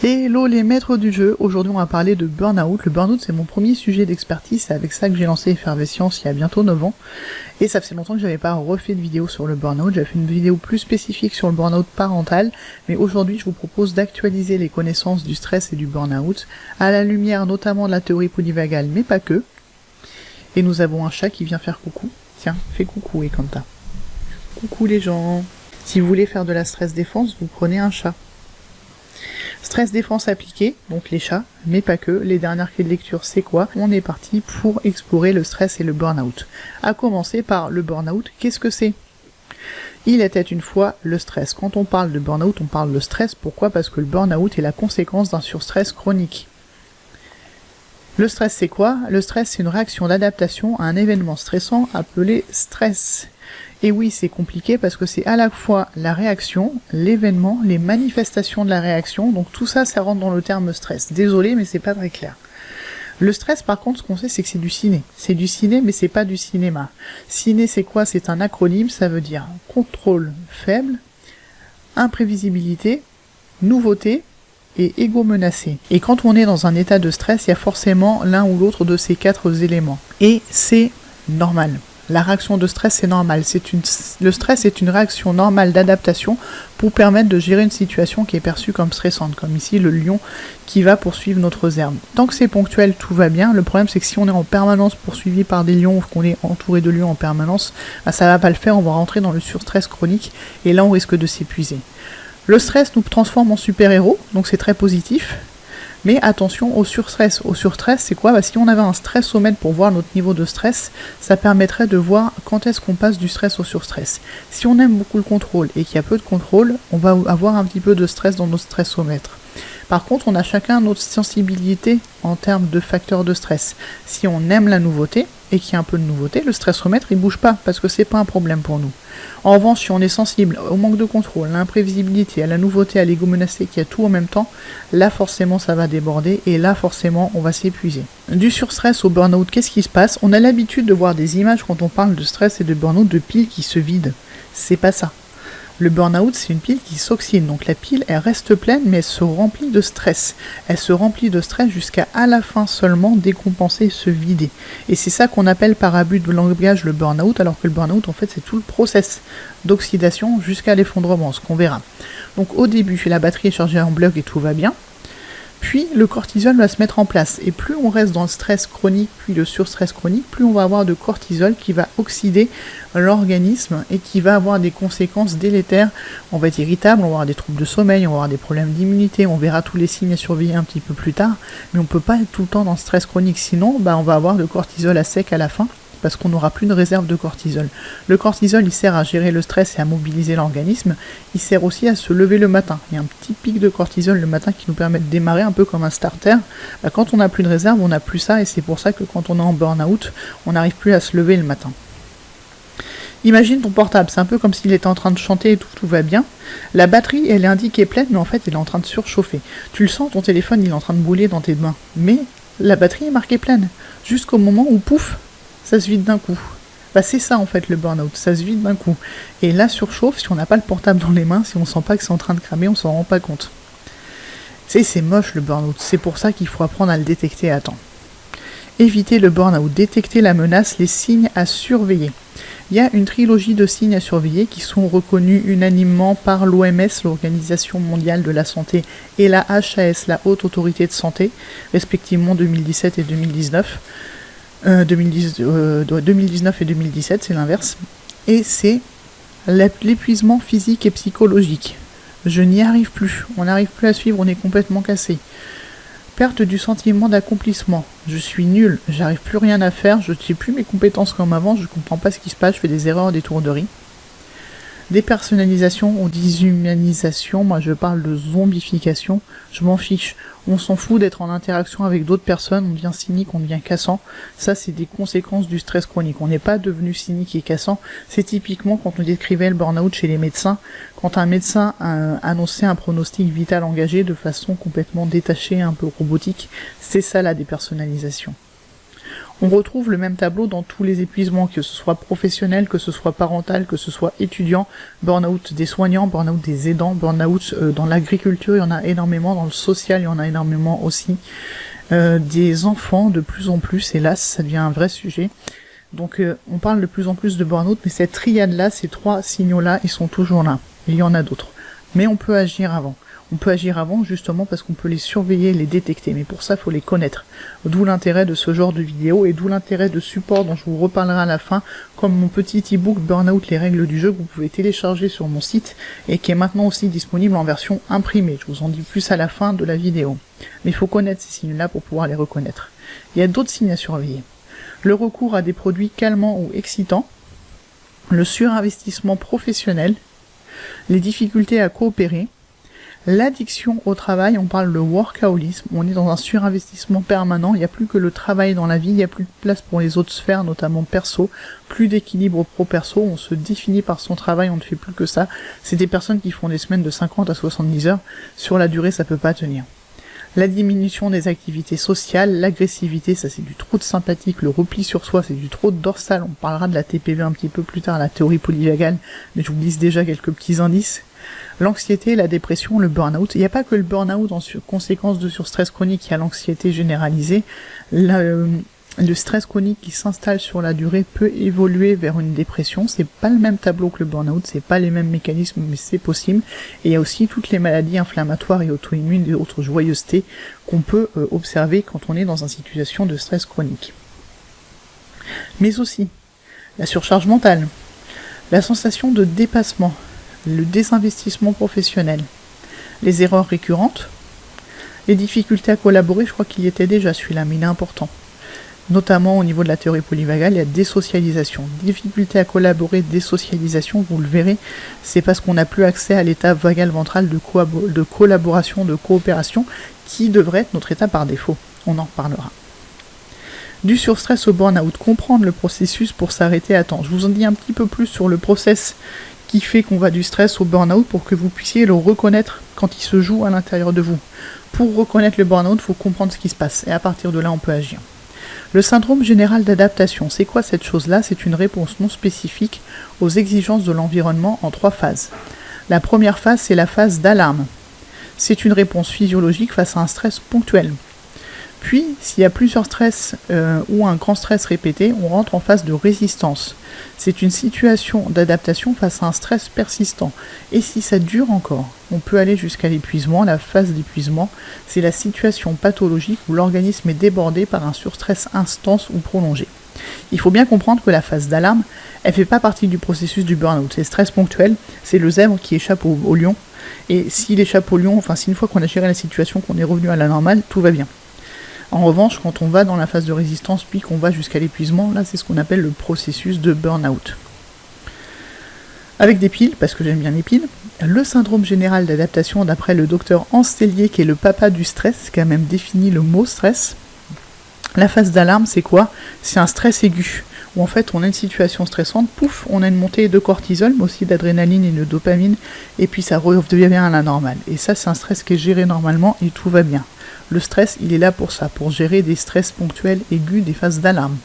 Hello les maîtres du jeu, aujourd'hui on va parler de burn-out. Le burn-out c'est mon premier sujet d'expertise, c'est avec ça que j'ai lancé Effervescience il y a bientôt 9 ans. Et ça fait longtemps que j'avais pas refait de vidéo sur le burn-out, j'avais fait une vidéo plus spécifique sur le burn-out parental, mais aujourd'hui je vous propose d'actualiser les connaissances du stress et du burn-out, à la lumière notamment de la théorie polyvagale, mais pas que. Et nous avons un chat qui vient faire coucou. Tiens, fais coucou Ekanta. Coucou les gens. Si vous voulez faire de la stress défense, vous prenez un chat. Stress défense appliqué, donc les chats, mais pas que. Les dernières clés de lecture, c'est quoi? On est parti pour explorer le stress et le burn-out. À commencer par le burn-out, qu'est-ce que c'est? Il était une fois le stress. Quand on parle de burn-out, on parle de stress. Pourquoi? Parce que le burn-out est la conséquence d'un surstress chronique. Le stress, c'est quoi? Le stress, c'est une réaction d'adaptation à un événement stressant appelé stress. Et oui, c'est compliqué parce que c'est à la fois la réaction, l'événement, les manifestations de la réaction, donc tout ça, ça rentre dans le terme stress. Désolé, mais c'est pas très clair. Le stress, par contre, ce qu'on sait, c'est que c'est du ciné. C'est du ciné, mais c'est pas du cinéma. Ciné, c'est quoi? C'est un acronyme, ça veut dire contrôle faible, imprévisibilité, nouveauté, et ego menacé. Et quand on est dans un état de stress, il y a forcément l'un ou l'autre de ces 4 éléments. Et c'est normal. La réaction de stress, c'est normal. Le stress est une réaction normale d'adaptation pour permettre de gérer une situation qui est perçue comme stressante, comme ici le lion qui va poursuivre notre zèbre. Tant que c'est ponctuel, tout va bien. Le problème, c'est que si on est en permanence poursuivi par des lions ou qu'on est entouré de lions en permanence, ça va pas le faire, on va rentrer dans le surstress chronique et là, on risque de s'épuiser. Le stress nous transforme en super-héros, donc c'est très positif. Mais attention au surstress. Au surstress, c'est quoi? Si on avait un stressomètre pour voir notre niveau de stress, ça permettrait de voir quand est-ce qu'on passe du stress au surstress. Si on aime beaucoup le contrôle et qu'il y a peu de contrôle, on va avoir un petit peu de stress dans notre stressomètre. Par contre, on a chacun notre sensibilité en termes de facteurs de stress. Si on aime la nouveauté et qu'il y a un peu de nouveauté, le stressomètre il bouge pas parce que c'est pas un problème pour nous. En revanche, si on est sensible au manque de contrôle, à l'imprévisibilité, à la nouveauté, à l'ego menacé, qui a tout en même temps, là forcément ça va déborder et là forcément on va s'épuiser. Du surstress au burn-out, qu'est-ce qui se passe? On a l'habitude de voir des images quand on parle de stress et de burn-out de piles qui se vident. C'est pas ça. Le burn-out, c'est une pile qui s'oxyde, donc la pile, elle reste pleine, mais elle se remplit de stress. Elle se remplit de stress jusqu'à à la fin seulement décompenser et se vider. Et c'est ça qu'on appelle par abus de langage le burn-out, alors que le burn-out, en fait, c'est tout le process d'oxydation jusqu'à l'effondrement, ce qu'on verra. Donc au début, la batterie est chargée en bloc et tout va bien. Puis le cortisol va se mettre en place. Et plus on reste dans le stress chronique, puis le surstress chronique, plus on va avoir de cortisol qui va oxyder l'organisme et qui va avoir des conséquences délétères. On va être irritable, on va avoir des troubles de sommeil, on va avoir des problèmes d'immunité, on verra tous les signes à surveiller un petit peu plus tard. Mais on ne peut pas être tout le temps dans le stress chronique, sinon on va avoir de cortisol à sec à la fin, parce qu'on n'aura plus de réserve de cortisol. Le cortisol, il sert à gérer le stress et à mobiliser l'organisme. Il sert aussi à se lever le matin. Il y a un petit pic de cortisol le matin qui nous permet de démarrer un peu comme un starter. Quand on n'a plus de réserve, on n'a plus ça, et c'est pour ça que quand on est en burn-out, on n'arrive plus à se lever le matin. Imagine ton portable, c'est un peu comme s'il était en train de chanter et tout va bien. La batterie, elle est indiquée pleine, mais en fait, elle est en train de surchauffer. Tu le sens, ton téléphone, il est en train de bouler dans tes mains. Mais la batterie est marquée pleine. Jusqu'au moment où, pouf, ça se vide d'un coup. C'est ça en fait le burn-out, ça se vide d'un coup. Et la surchauffe, si on n'a pas le portable dans les mains, si on sent pas que c'est en train de cramer, on s'en rend pas compte. C'est moche le burn-out, c'est pour ça qu'il faut apprendre à le détecter à temps. Éviter le burn-out, détecter la menace, les signes à surveiller. Il y a une trilogie de signes à surveiller qui sont reconnus unanimement par l'OMS, l'Organisation mondiale de la santé, et la HAS, la Haute Autorité de Santé, respectivement 2017 et 2019. 2019 et 2017, c'est l'inverse. Et c'est l'épuisement physique et psychologique. Je n'y arrive plus, on n'arrive plus à suivre, on est complètement cassé. Perte du sentiment d'accomplissement. Je suis nul, j'arrive plus rien à faire, je ne sais plus mes compétences comme avant, je comprends pas ce qui se passe, je fais des erreurs, des tourderies. Dépersonnalisation ou déshumanisation, moi je parle de zombification, je m'en fiche. On s'en fout d'être en interaction avec d'autres personnes, on devient cynique, on devient cassant. Ça c'est des conséquences du stress chronique. On n'est pas devenu cynique et cassant. C'est typiquement quand on décrivait le burn-out chez les médecins, quand un médecin annonçait un pronostic vital engagé de façon complètement détachée, un peu robotique. C'est ça la dépersonnalisation. On retrouve le même tableau dans tous les épuisements, que ce soit professionnel, que ce soit parental, que ce soit étudiant, burn-out des soignants, burn-out des aidants, burn-out dans l'agriculture, il y en a énormément, dans le social, il y en a énormément aussi, des enfants de plus en plus, hélas, ça devient un vrai sujet. Donc on parle de plus en plus de burn-out, mais cette triade-là, ces 3 signaux-là, ils sont toujours là. Et il y en a d'autres. Mais on peut agir avant. On peut agir avant justement parce qu'on peut les surveiller, les détecter, mais pour ça, il faut les connaître. D'où l'intérêt de ce genre de vidéo et d'où l'intérêt de support dont je vous reparlerai à la fin, comme mon petit e-book Burnout, les règles du jeu que vous pouvez télécharger sur mon site et qui est maintenant aussi disponible en version imprimée. Je vous en dis plus à la fin de la vidéo. Mais il faut connaître ces signes-là pour pouvoir les reconnaître. Il y a d'autres signes à surveiller. Le recours à des produits calmants ou excitants, le surinvestissement professionnel, les difficultés à coopérer, l'addiction au travail, on parle de workaholisme, on est dans un surinvestissement permanent, il n'y a plus que le travail dans la vie, il n'y a plus de place pour les autres sphères, notamment perso, plus d'équilibre pro-perso, on se définit par son travail, on ne fait plus que ça. C'est des personnes qui font des semaines de 50 à 70 heures, sur la durée ça peut pas tenir. La diminution des activités sociales, l'agressivité, ça c'est du trop de sympathique, le repli sur soi, c'est du trop de dorsal, on parlera de la TPV un petit peu plus tard, la théorie polyvagale, mais je vous glisse déjà quelques petits indices. L'anxiété, la dépression, le burn-out. Il n'y a pas que le burn-out en conséquence de surstress chronique, il y a l'anxiété généralisée. Le stress chronique qui s'installe sur la durée peut évoluer vers une dépression. C'est pas le même tableau que le burn-out, c'est pas les mêmes mécanismes, mais c'est possible. Et il y a aussi toutes les maladies inflammatoires et auto-immunes et autres joyeusetés qu'on peut observer quand on est dans une situation de stress chronique. Mais aussi la surcharge mentale, la sensation de dépassement, le désinvestissement professionnel, les erreurs récurrentes, les difficultés à collaborer, je crois qu'il y était déjà celui-là, mais il est important. Notamment au niveau de la théorie polyvagale, il y a désocialisation. Difficulté à collaborer, désocialisation, vous le verrez, c'est parce qu'on n'a plus accès à l'état vagal ventral de collaboration, de coopération, qui devrait être notre état par défaut. On en reparlera. Du surstress au burn-out, comprendre le processus pour s'arrêter à temps. Je vous en dis un petit peu plus sur le process qui fait qu'on va du stress au burn-out pour que vous puissiez le reconnaître quand il se joue à l'intérieur de vous. Pour reconnaître le burn-out, il faut comprendre ce qui se passe et à partir de là, on peut agir. Le syndrome général d'adaptation, c'est quoi cette chose-là? C'est une réponse non spécifique aux exigences de l'environnement en 3 phases. La première phase, c'est la phase d'alarme. C'est une réponse physiologique face à un stress ponctuel. Puis, s'il y a plusieurs stress ou un grand stress répété, on rentre en phase de résistance. C'est une situation d'adaptation face à un stress persistant. Et si ça dure encore, on peut aller jusqu'à l'épuisement. La phase d'épuisement, c'est la situation pathologique où l'organisme est débordé par un surstress intense ou prolongé. Il faut bien comprendre que la phase d'alarme, elle ne fait pas partie du processus du burn-out. C'est stress ponctuel, c'est le zèbre qui échappe au lion. Et s'il échappe au lion, enfin si une fois qu'on a géré la situation, qu'on est revenu à la normale, tout va bien. En revanche, quand on va dans la phase de résistance, puis qu'on va jusqu'à l'épuisement, là c'est ce qu'on appelle le processus de burn-out. Avec des piles, parce que j'aime bien les piles, le syndrome général d'adaptation d'après le docteur Hans Tellier, qui est le papa du stress, qui a même défini le mot stress. La phase d'alarme, c'est quoi? C'est un stress aigu, où en fait on a une situation stressante, pouf, on a une montée de cortisol, mais aussi d'adrénaline et de dopamine, et puis ça redevient à la normale. Et ça, c'est un stress qui est géré normalement et tout va bien. Le stress, il est là pour ça, pour gérer des stress ponctuels aigus, des phases d'alarme.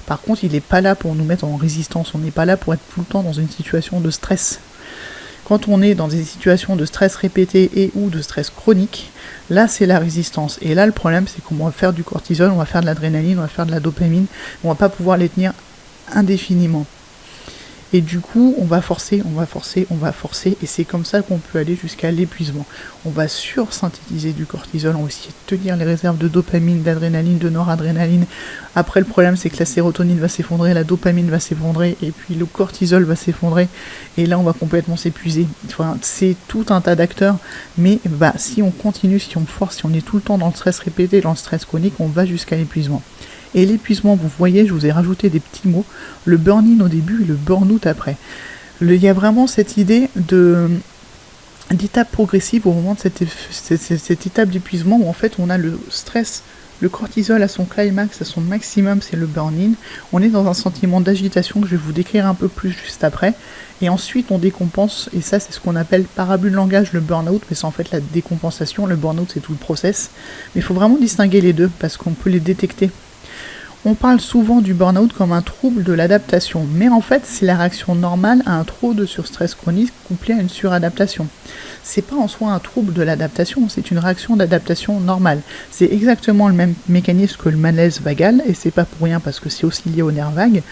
Par contre, il n'est pas là pour nous mettre en résistance, on n'est pas là pour être tout le temps dans une situation de stress. Quand on est dans des situations de stress répété et ou de stress chronique, là c'est la résistance. Et là le problème c'est qu'on va faire du cortisol, on va faire de l'adrénaline, on va faire de la dopamine, on va pas pouvoir les tenir indéfiniment. Et du coup, on va forcer, et c'est comme ça qu'on peut aller jusqu'à l'épuisement. On va sursynthétiser du cortisol, on va essayer de tenir les réserves de dopamine, d'adrénaline, de noradrénaline. Après, le problème, c'est que la sérotonine va s'effondrer, la dopamine va s'effondrer, et puis le cortisol va s'effondrer, et là, on va complètement s'épuiser. Enfin, c'est tout un tas d'acteurs, mais si on continue, si on force, si on est tout le temps dans le stress répété, dans le stress chronique, on va jusqu'à l'épuisement. Et l'épuisement, vous voyez, je vous ai rajouté des petits mots, le burn-in au début et le burn-out après. Il y a vraiment cette idée d'étape progressive au moment de cette étape d'épuisement où en fait on a le stress, le cortisol à son climax, à son maximum, c'est le burn-in. On est dans un sentiment d'agitation que je vais vous décrire un peu plus juste après. Et ensuite on décompense, et ça c'est ce qu'on appelle par abus de langage le burn-out, mais c'est en fait la décompensation. Le burn-out c'est tout le process. Mais il faut vraiment distinguer les deux parce qu'on peut les détecter. On parle souvent du burn-out comme un trouble de l'adaptation, mais en fait c'est la réaction normale à un trop de surstress chronique couplé à une suradaptation. C'est pas en soi un trouble de l'adaptation, c'est une réaction d'adaptation normale. C'est exactement le même mécanisme que le malaise vagal, et c'est pas pour rien parce que c'est aussi lié au nerf vague.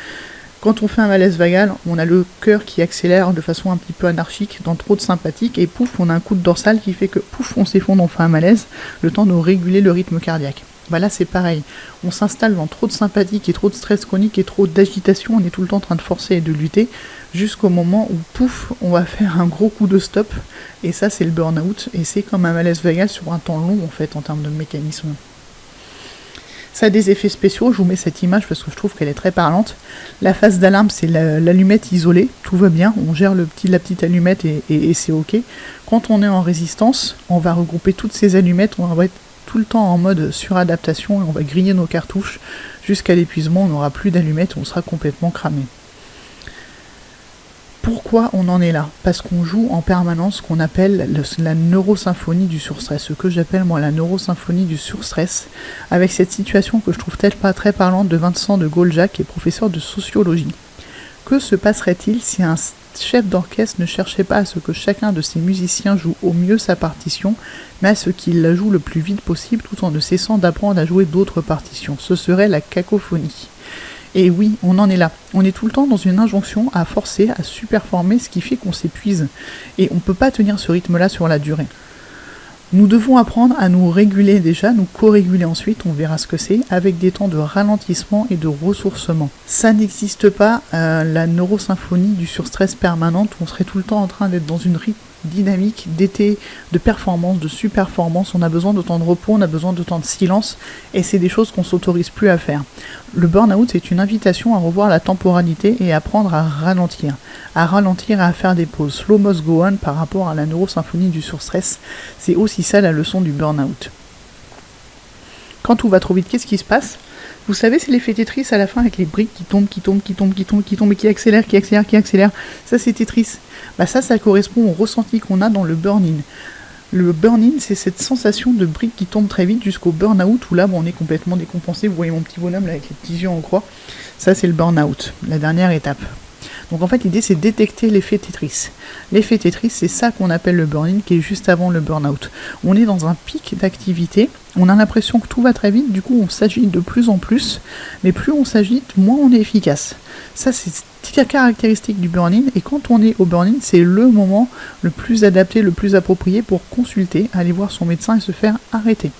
Quand on fait un malaise vagal, on a le cœur qui accélère de façon un petit peu anarchique dans trop de sympathique, et pouf, on a un coup de dorsale qui fait que pouf, on s'effondre, on fait un malaise, le temps de réguler le rythme cardiaque. Bah là c'est pareil, on s'installe dans trop de sympathique et trop de stress chronique et trop d'agitation, on est tout le temps en train de forcer et de lutter, jusqu'au moment où pouf, on va faire un gros coup de stop, et ça c'est le burn-out, et c'est comme un malaise vagal sur un temps long en fait en termes de mécanisme. Ça a des effets spéciaux, je vous mets cette image parce que je trouve qu'elle est très parlante. La phase d'alarme, c'est l'allumette isolée, tout va bien, on gère la petite allumette et c'est ok. Quand on est en résistance, on va regrouper toutes ces allumettes, on va être tout le temps en mode suradaptation et on va griller nos cartouches jusqu'à l'épuisement, on n'aura plus d'allumettes, on sera complètement cramé. Pourquoi on en est là? Parce qu'on joue en permanence ce qu'on appelle la neurosymphonie du surstress, ce que j'appelle moi la neurosymphonie du surstress, avec cette situation que je trouve pas très parlante de Vincent de Gaulle-Jacques, qui est professeur de sociologie. Que se passerait-il si un chef d'orchestre ne cherchait pas à ce que chacun de ses musiciens joue au mieux sa partition, mais à ce qu'il la joue le plus vite possible tout en ne cessant d'apprendre à jouer d'autres partitions? Ce serait la cacophonie. Et oui, on en est là. On est tout le temps dans une injonction à forcer, à surperformer, ce qui fait qu'on s'épuise. Et on ne peut pas tenir ce rythme-là sur la durée. Nous devons apprendre à nous réguler déjà, nous co-réguler ensuite, on verra ce que c'est, avec des temps de ralentissement et de ressourcement. Ça n'existe pas, la neurosymphonie du surstress permanente, où on serait tout le temps en train d'être dans une rythme dynamique d'été, de performance, de surperformance. On a besoin de temps de repos, on a besoin de temps de silence, et c'est des choses qu'on s'autorise plus à faire. Le burn-out, c'est une invitation à revoir la temporalité et apprendre à ralentir et à faire des pauses. Slow must go on par rapport à la neurosymphonie du surstress, c'est aussi ça la leçon du burn-out. Quand tout va trop vite, qu'est-ce qui se passe? Vous savez, c'est l'effet Tetris à la fin avec les briques qui tombent et qui accélèrent. Ça, c'est Tetris. Bah ça correspond au ressenti qu'on a dans le burn-in. Le burn-in, c'est cette sensation de briques qui tombent très vite jusqu'au burn-out, où là, on est complètement décompensé. Vous voyez mon petit bonhomme là avec les petits yeux en croix. Ça, c'est le burn-out, la dernière étape. Donc en fait, l'idée, c'est de détecter l'effet Tetris. L'effet Tetris, c'est ça qu'on appelle le burn-in, qui est juste avant le burn-out. On est dans un pic d'activité, on a l'impression que tout va très vite, du coup on s'agite de plus en plus, mais plus on s'agite, moins on est efficace. Ça, c'est la caractéristique du burn-in, et quand on est au burn-in, c'est le moment le plus adapté, le plus approprié pour consulter, aller voir son médecin et se faire arrêter.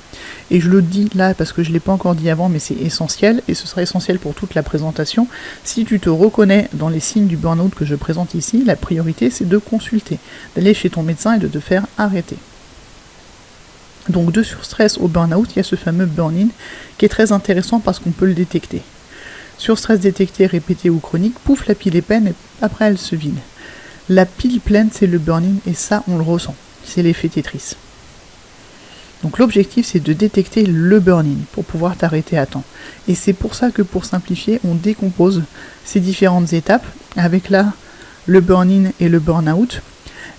Et je le dis là parce que je ne l'ai pas encore dit avant, mais c'est essentiel, et ce sera essentiel pour toute la présentation. Si tu te reconnais dans les signes du burn-out que je présente ici, la priorité c'est de consulter, d'aller chez ton médecin et de te faire arrêter. Donc de surstress au burn-out, il y a ce fameux burn-in qui est très intéressant parce qu'on peut le détecter. Surstress détecté, répété ou chronique, pouf, la pile est pleine et après elle se vide. La pile pleine, c'est le burn-in et ça, on le ressent. C'est l'effet Tetris. Donc l'objectif, c'est de détecter le burn-in pour pouvoir t'arrêter à temps. Et c'est pour ça que, pour simplifier, on décompose ces différentes étapes avec là le burn-in et le burn-out.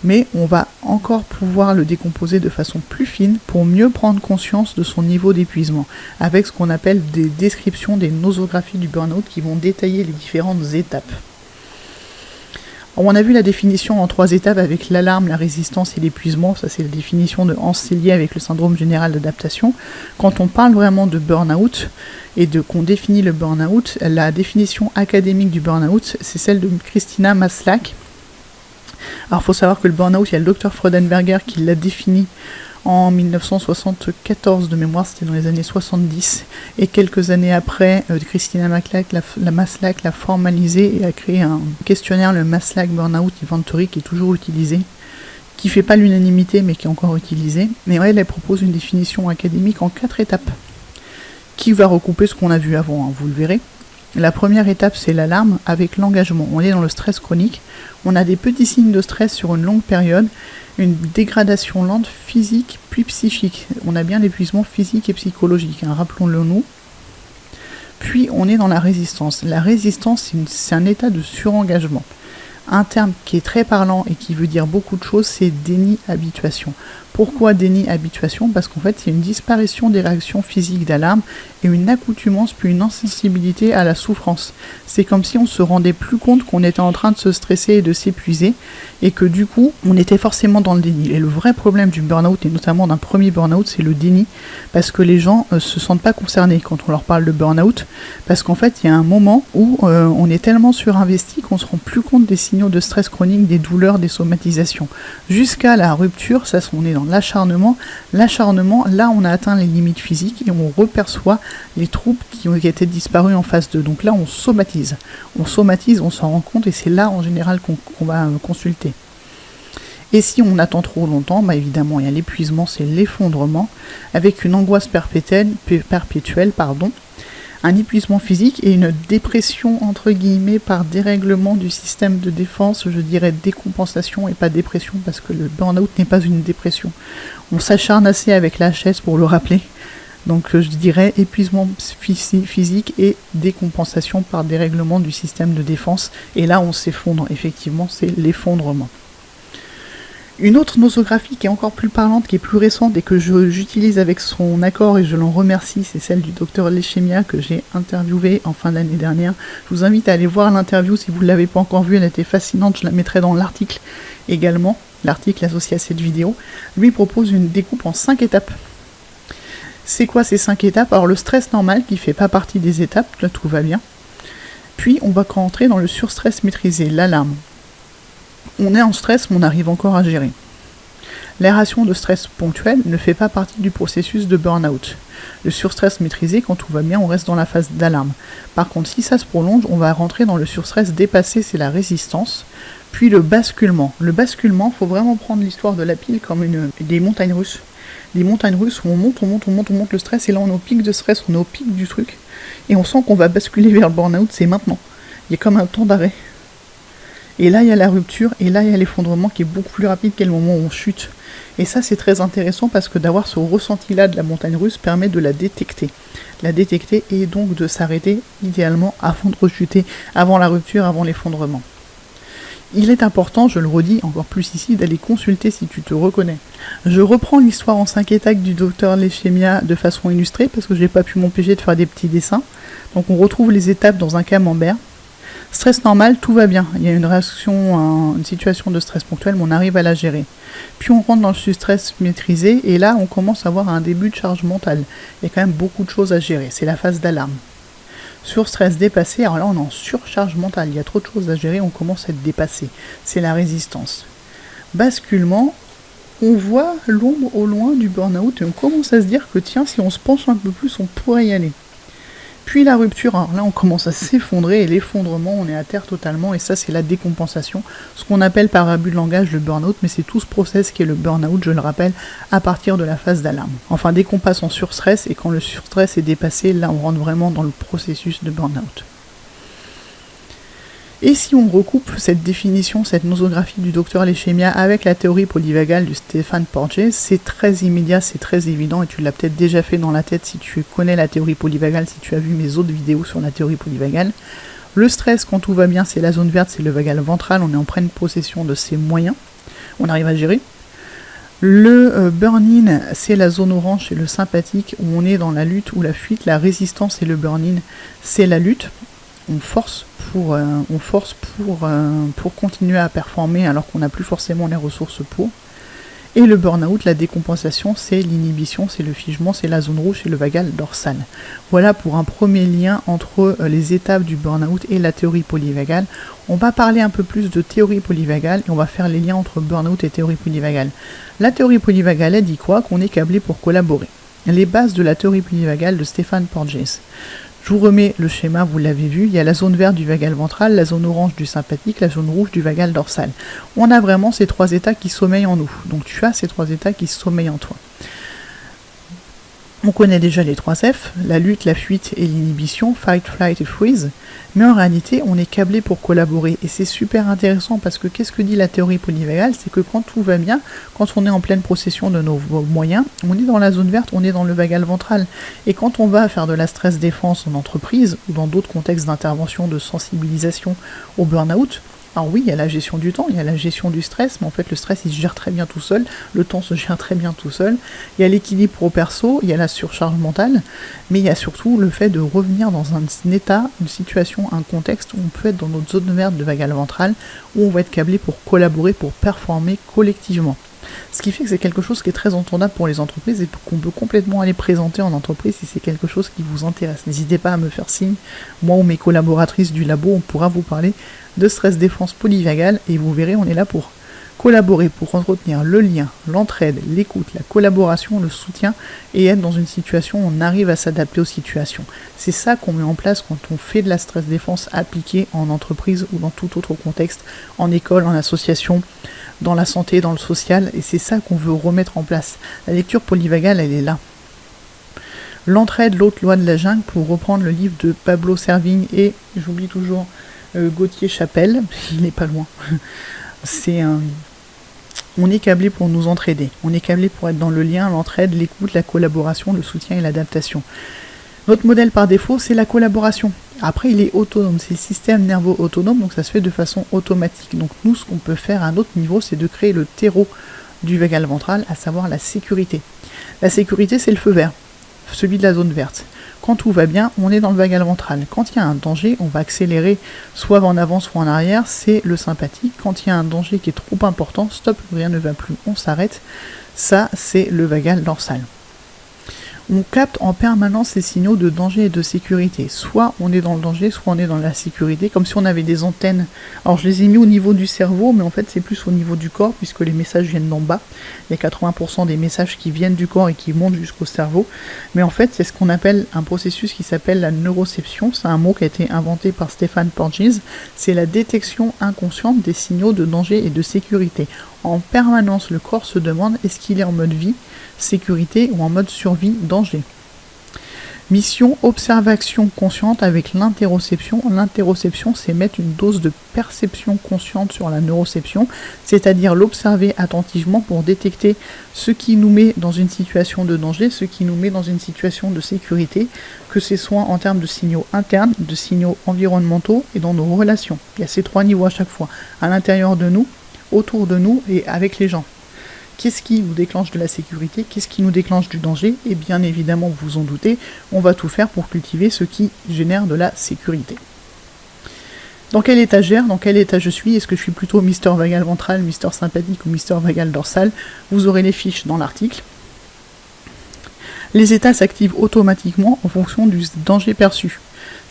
Mais on va encore pouvoir le décomposer de façon plus fine pour mieux prendre conscience de son niveau d'épuisement, avec ce qu'on appelle des descriptions, des nosographies du burn-out qui vont détailler les différentes étapes. Alors, on a vu la définition en 3 étapes avec l'alarme, la résistance et l'épuisement. Ça, c'est la définition de Hans Selye avec le syndrome général d'adaptation. Quand on parle vraiment de burn-out et qu'on définit le burn-out, la définition académique du burn-out, c'est celle de Christina Maslach. Alors il faut savoir que le burn-out, il y a le docteur Freudenberger qui l'a défini en 1974 de mémoire, c'était dans les années 70, et quelques années après, Christina Maslach l'a formalisé et a créé un questionnaire, le Maslach Burnout Inventory, qui est toujours utilisé, qui ne fait pas l'unanimité mais qui est encore utilisé. Mais ouais, elle propose une définition académique en 4 étapes, qui va recouper ce qu'on a vu avant, hein, vous le verrez. La première étape, c'est l'alarme avec l'engagement. On est dans le stress chronique. On a des petits signes de stress sur une longue période, une dégradation lente physique puis psychique. On a bien l'épuisement physique et psychologique, hein, rappelons-le nous. Puis on est dans la résistance. La résistance, c'est un état de surengagement. Un terme qui est très parlant et qui veut dire beaucoup de choses, c'est déni-habituation. Pourquoi déni-habituation? Parce qu'en fait, il y a une disparition des réactions physiques d'alarme et une accoutumance puis une insensibilité à la souffrance. C'est comme si on se rendait plus compte qu'on était en train de se stresser et de s'épuiser et que du coup, on était forcément dans le déni. Et le vrai problème du burn-out, et notamment d'un premier burn-out, c'est le déni, parce que les gens se sentent pas concernés quand on leur parle de burn-out, parce qu'en fait, il y a un moment où on est tellement surinvesti qu'on se rend plus compte des signaux de stress chronique, des douleurs, des somatisations. Jusqu'à la rupture, ça, on est dans l'acharnement. L'acharnement, là, on a atteint les limites physiques et on reperçoit les troubles qui ont été disparus en phase 2. Donc là, on somatise. On somatise, on s'en rend compte et c'est là, en général, qu'on va consulter. Et si on attend trop longtemps, évidemment, il y a l'épuisement, c'est l'effondrement, avec une angoisse perpétuelle, un épuisement physique et une dépression, entre guillemets, par dérèglement du système de défense, je dirais décompensation et pas dépression, parce que le burn-out n'est pas une dépression. On s'acharne assez avec la chaise pour le rappeler. Donc je dirais épuisement physique et décompensation par dérèglement du système de défense. Et là, on s'effondre, effectivement, c'est l'effondrement. Une autre nosographie qui est encore plus parlante, qui est plus récente et que j'utilise avec son accord et je l'en remercie, c'est celle du docteur Leschemia que j'ai interviewé en fin d'année dernière. Je vous invite à aller voir l'interview si vous ne l'avez pas encore vue, elle était fascinante, je la mettrai dans l'article également, l'article associé à cette vidéo. Lui propose une découpe en 5 étapes. C'est quoi ces 5 étapes? Alors le stress normal qui ne fait pas partie des étapes, là tout va bien. Puis on va rentrer dans le surstress maîtrisé, l'alarme. On est en stress, mais on arrive encore à gérer. L'aération de stress ponctuel ne fait pas partie du processus de burn-out. Le surstress maîtrisé, quand tout va bien, on reste dans la phase d'alarme. Par contre, si ça se prolonge, on va rentrer dans le surstress dépassé, c'est la résistance. Puis le basculement. Le basculement, il faut vraiment prendre l'histoire de la pile comme des montagnes russes. Des montagnes russes où on monte le stress, et là on est au pic de stress, on est au pic du truc, et on sent qu'on va basculer vers le burn-out, c'est maintenant. Il y a comme un temps d'arrêt. Et là, il y a la rupture, et là, il y a l'effondrement qui est beaucoup plus rapide qu'est le moment où on chute. Et ça, c'est très intéressant parce que d'avoir ce ressenti-là de la montagne russe permet de la détecter. La détecter et donc de s'arrêter, idéalement, avant de rechuter, avant la rupture, avant l'effondrement. Il est important, je le redis encore plus ici, d'aller consulter si tu te reconnais. Je reprends l'histoire en 5 étapes du docteur Leschemia de façon illustrée parce que je n'ai pas pu m'empêcher de faire des petits dessins. Donc on retrouve les étapes dans un camembert. Stress normal, tout va bien. Il y a une réaction, une situation de stress ponctuel, mais on arrive à la gérer. Puis on rentre dans le stress maîtrisé, et là on commence à avoir un début de charge mentale. Il y a quand même beaucoup de choses à gérer, c'est la phase d'alarme. Sur stress dépassé, alors là on est en surcharge mentale, il y a trop de choses à gérer, on commence à être dépassé. C'est la résistance. Basculement, on voit l'ombre au loin du burn-out, et on commence à se dire que tiens, si on se penche un peu plus, on pourrait y aller. Puis la rupture, alors là on commence à s'effondrer et l'effondrement, on est à terre totalement et ça c'est la décompensation, ce qu'on appelle par abus de langage le burn-out, mais c'est tout ce process qui est le burn-out, je le rappelle, à partir de la phase d'alarme. Enfin dès qu'on passe en surstress et quand le surstress est dépassé, là on rentre vraiment dans le processus de burn-out. Et si on recoupe cette définition, cette nosographie du docteur Leschemia avec la théorie polyvagale de Stéphane Porges, c'est très immédiat, c'est très évident, et tu l'as peut-être déjà fait dans la tête si tu connais la théorie polyvagale, si tu as vu mes autres vidéos sur la théorie polyvagale. Le stress, quand tout va bien, c'est la zone verte, c'est le vagal ventral, on est en pleine possession de ses moyens, on arrive à gérer. Le burn-in, c'est la zone orange, c'est le sympathique, où on est dans la lutte ou la fuite. La résistance et le burn-in, c'est la lutte. On force pour continuer à performer alors qu'on n'a plus forcément les ressources pour. Et le burn-out, la décompensation, c'est l'inhibition, c'est le figement, c'est la zone rouge, c'est le vagal dorsal. Voilà pour un premier lien entre les étapes du burn-out et la théorie polyvagale. On va parler un peu plus de théorie polyvagale et on va faire les liens entre burn-out et théorie polyvagale. La théorie polyvagale, elle dit quoi? Qu'on est câblé pour collaborer. Les bases de la théorie polyvagale de Stéphane Porges. Je vous remets le schéma, vous l'avez vu, il y a la zone verte du vagal ventral, la zone orange du sympathique, la zone rouge du vagal dorsal. On a vraiment ces 3 états qui sommeillent en nous. Donc tu as ces 3 états qui sommeillent en toi. On connaît déjà les 3 F, la lutte, la fuite et l'inhibition, fight, flight et freeze, mais en réalité on est câblé pour collaborer et c'est super intéressant parce que qu'est-ce que dit la théorie polyvagale? C'est que quand tout va bien, quand on est en pleine possession de nos moyens, on est dans la zone verte, on est dans le vagal ventral et quand on va faire de la stress défense en entreprise ou dans d'autres contextes d'intervention de sensibilisation au burn-out, Alors oui, il y a la gestion du temps, il y a la gestion du stress, mais en fait le stress il se gère très bien tout seul, le temps se gère très bien tout seul, il y a l'équilibre pro perso, il y a la surcharge mentale, mais il y a surtout le fait de revenir dans un état, une situation, un contexte où on peut être dans notre zone verte de vagal ventral, où on va être câblé pour collaborer, pour performer collectivement. Ce qui fait que c'est quelque chose qui est très entendable pour les entreprises et qu'on peut complètement aller présenter en entreprise si c'est quelque chose qui vous intéresse. N'hésitez pas à me faire signe, moi ou mes collaboratrices du labo, on pourra vous parler de stress défense polyvagal et vous verrez, on est là pour collaborer, pour entretenir le lien, l'entraide, l'écoute, la collaboration, le soutien et être dans une situation où on arrive à s'adapter aux situations. C'est ça qu'on met en place quand on fait de la stress défense appliquée en entreprise ou dans tout autre contexte, en école, en association, dans la santé, dans le social, et c'est ça qu'on veut remettre en place. La lecture polyvagale, elle est là. L'entraide, l'autre loi de la jungle, pour reprendre le livre de Pablo Servigne et, j'oublie toujours, Gauthier Chapelle, il n'est pas loin. On est câblé pour nous entraider, on est câblé pour être dans le lien, l'entraide, l'écoute, la collaboration, le soutien et l'adaptation. Notre modèle par défaut, c'est la collaboration. Après, il est autonome, c'est le système nerveux autonome, donc ça se fait de façon automatique. Donc nous, ce qu'on peut faire à un autre niveau, c'est de créer le terreau du vagal ventral, à savoir la sécurité. La sécurité, c'est le feu vert, celui de la zone verte. Quand tout va bien, on est dans le vagal ventral. Quand il y a un danger, on va accélérer soit en avant, soit en arrière, c'est le sympathique. Quand il y a un danger qui est trop important, stop, rien ne va plus, on s'arrête. Ça, c'est le vagal dorsal. On capte en permanence les signaux de danger et de sécurité. Soit on est dans le danger, soit on est dans la sécurité, comme si on avait des antennes. Alors je les ai mis au niveau du cerveau, mais en fait c'est plus au niveau du corps, puisque les messages viennent d'en bas. Il y a 80% des messages qui viennent du corps et qui montent jusqu'au cerveau. Mais en fait c'est ce qu'on appelle un processus qui s'appelle la neuroception. C'est un mot qui a été inventé par Stephen Porges. C'est la détection inconsciente des signaux de danger et de sécurité. En permanence, le corps se demande est-ce qu'il est en mode vie, sécurité ou en mode survie, danger. Mission, observation consciente avec l'interoception. L'interoception, c'est mettre une dose de perception consciente sur la neuroception, c'est-à-dire l'observer attentivement pour détecter ce qui nous met dans une situation de danger, ce qui nous met dans une situation de sécurité, que ce soit en termes de signaux internes, de signaux environnementaux et dans nos relations. Il y a ces trois niveaux à chaque fois, à l'intérieur de nous, autour de nous et avec les gens. Qu'est-ce qui nous déclenche de la sécurité? Qu'est-ce qui nous déclenche du danger? Et bien évidemment, vous vous en doutez, on va tout faire pour cultiver ce qui génère de la sécurité. Dans quel état je gère? Dans quel état je suis? Est-ce que je suis plutôt Mister Vagal Ventral, Mister Sympathique ou Mister Vagal Dorsal? Vous aurez les fiches dans l'article. Les états s'activent automatiquement en fonction du danger perçu.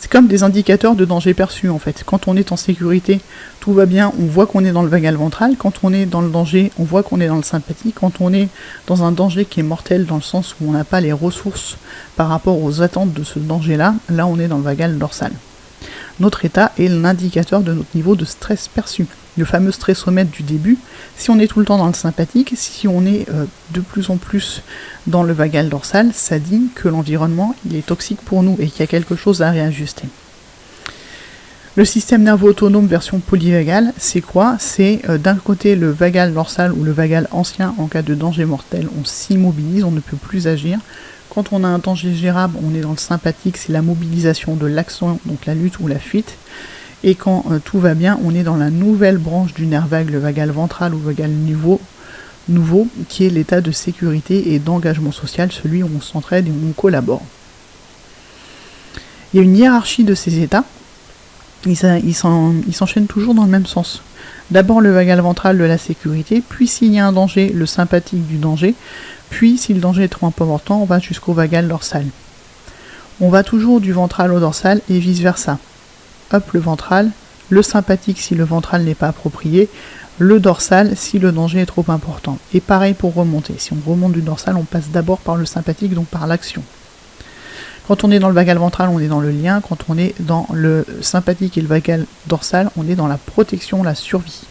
C'est comme des indicateurs de danger perçu en fait. Quand on est en sécurité, tout va bien, on voit qu'on est dans le vagal ventral. Quand on est dans le danger, on voit qu'on est dans le sympathique. Quand on est dans un danger qui est mortel dans le sens où on n'a pas les ressources par rapport aux attentes de ce danger-là, là on est dans le vagal dorsal. Notre état est l'indicateur de notre niveau de stress perçu. Le fameux stressomètre du début, si on est tout le temps dans le sympathique, si on est de plus en plus dans le vagal dorsal, ça dit que l'environnement il est toxique pour nous et qu'il y a quelque chose à réajuster. Le système nerveux autonome version polyvagale, c'est quoi? C'est d'un côté le vagal dorsal ou le vagal ancien en cas de danger mortel, on s'immobilise, on ne peut plus agir. Quand on a un danger gérable, on est dans le sympathique, c'est la mobilisation de l'action, donc la lutte ou la fuite. Et quand tout va bien, on est dans la nouvelle branche du nerf vague, le vagal ventral ou vagal nouveau, qui est l'état de sécurité et d'engagement social, celui où on s'entraide et où on collabore. Il y a une hiérarchie de ces états, ils s'enchaînent toujours dans le même sens. D'abord le vagal ventral de la sécurité, puis s'il y a un danger, le sympathique du danger, puis si le danger est trop important, on va jusqu'au vagal dorsal. On va toujours du ventral au dorsal et vice versa. Hop, le ventral, le sympathique si le ventral n'est pas approprié, le dorsal si le danger est trop important. Et pareil pour remonter. Si on remonte du dorsal, on passe d'abord par le sympathique, donc par l'action. Quand on est dans le vagal ventral, on est dans le lien. Quand on est dans le sympathique et le vagal dorsal, on est dans la protection, la survie.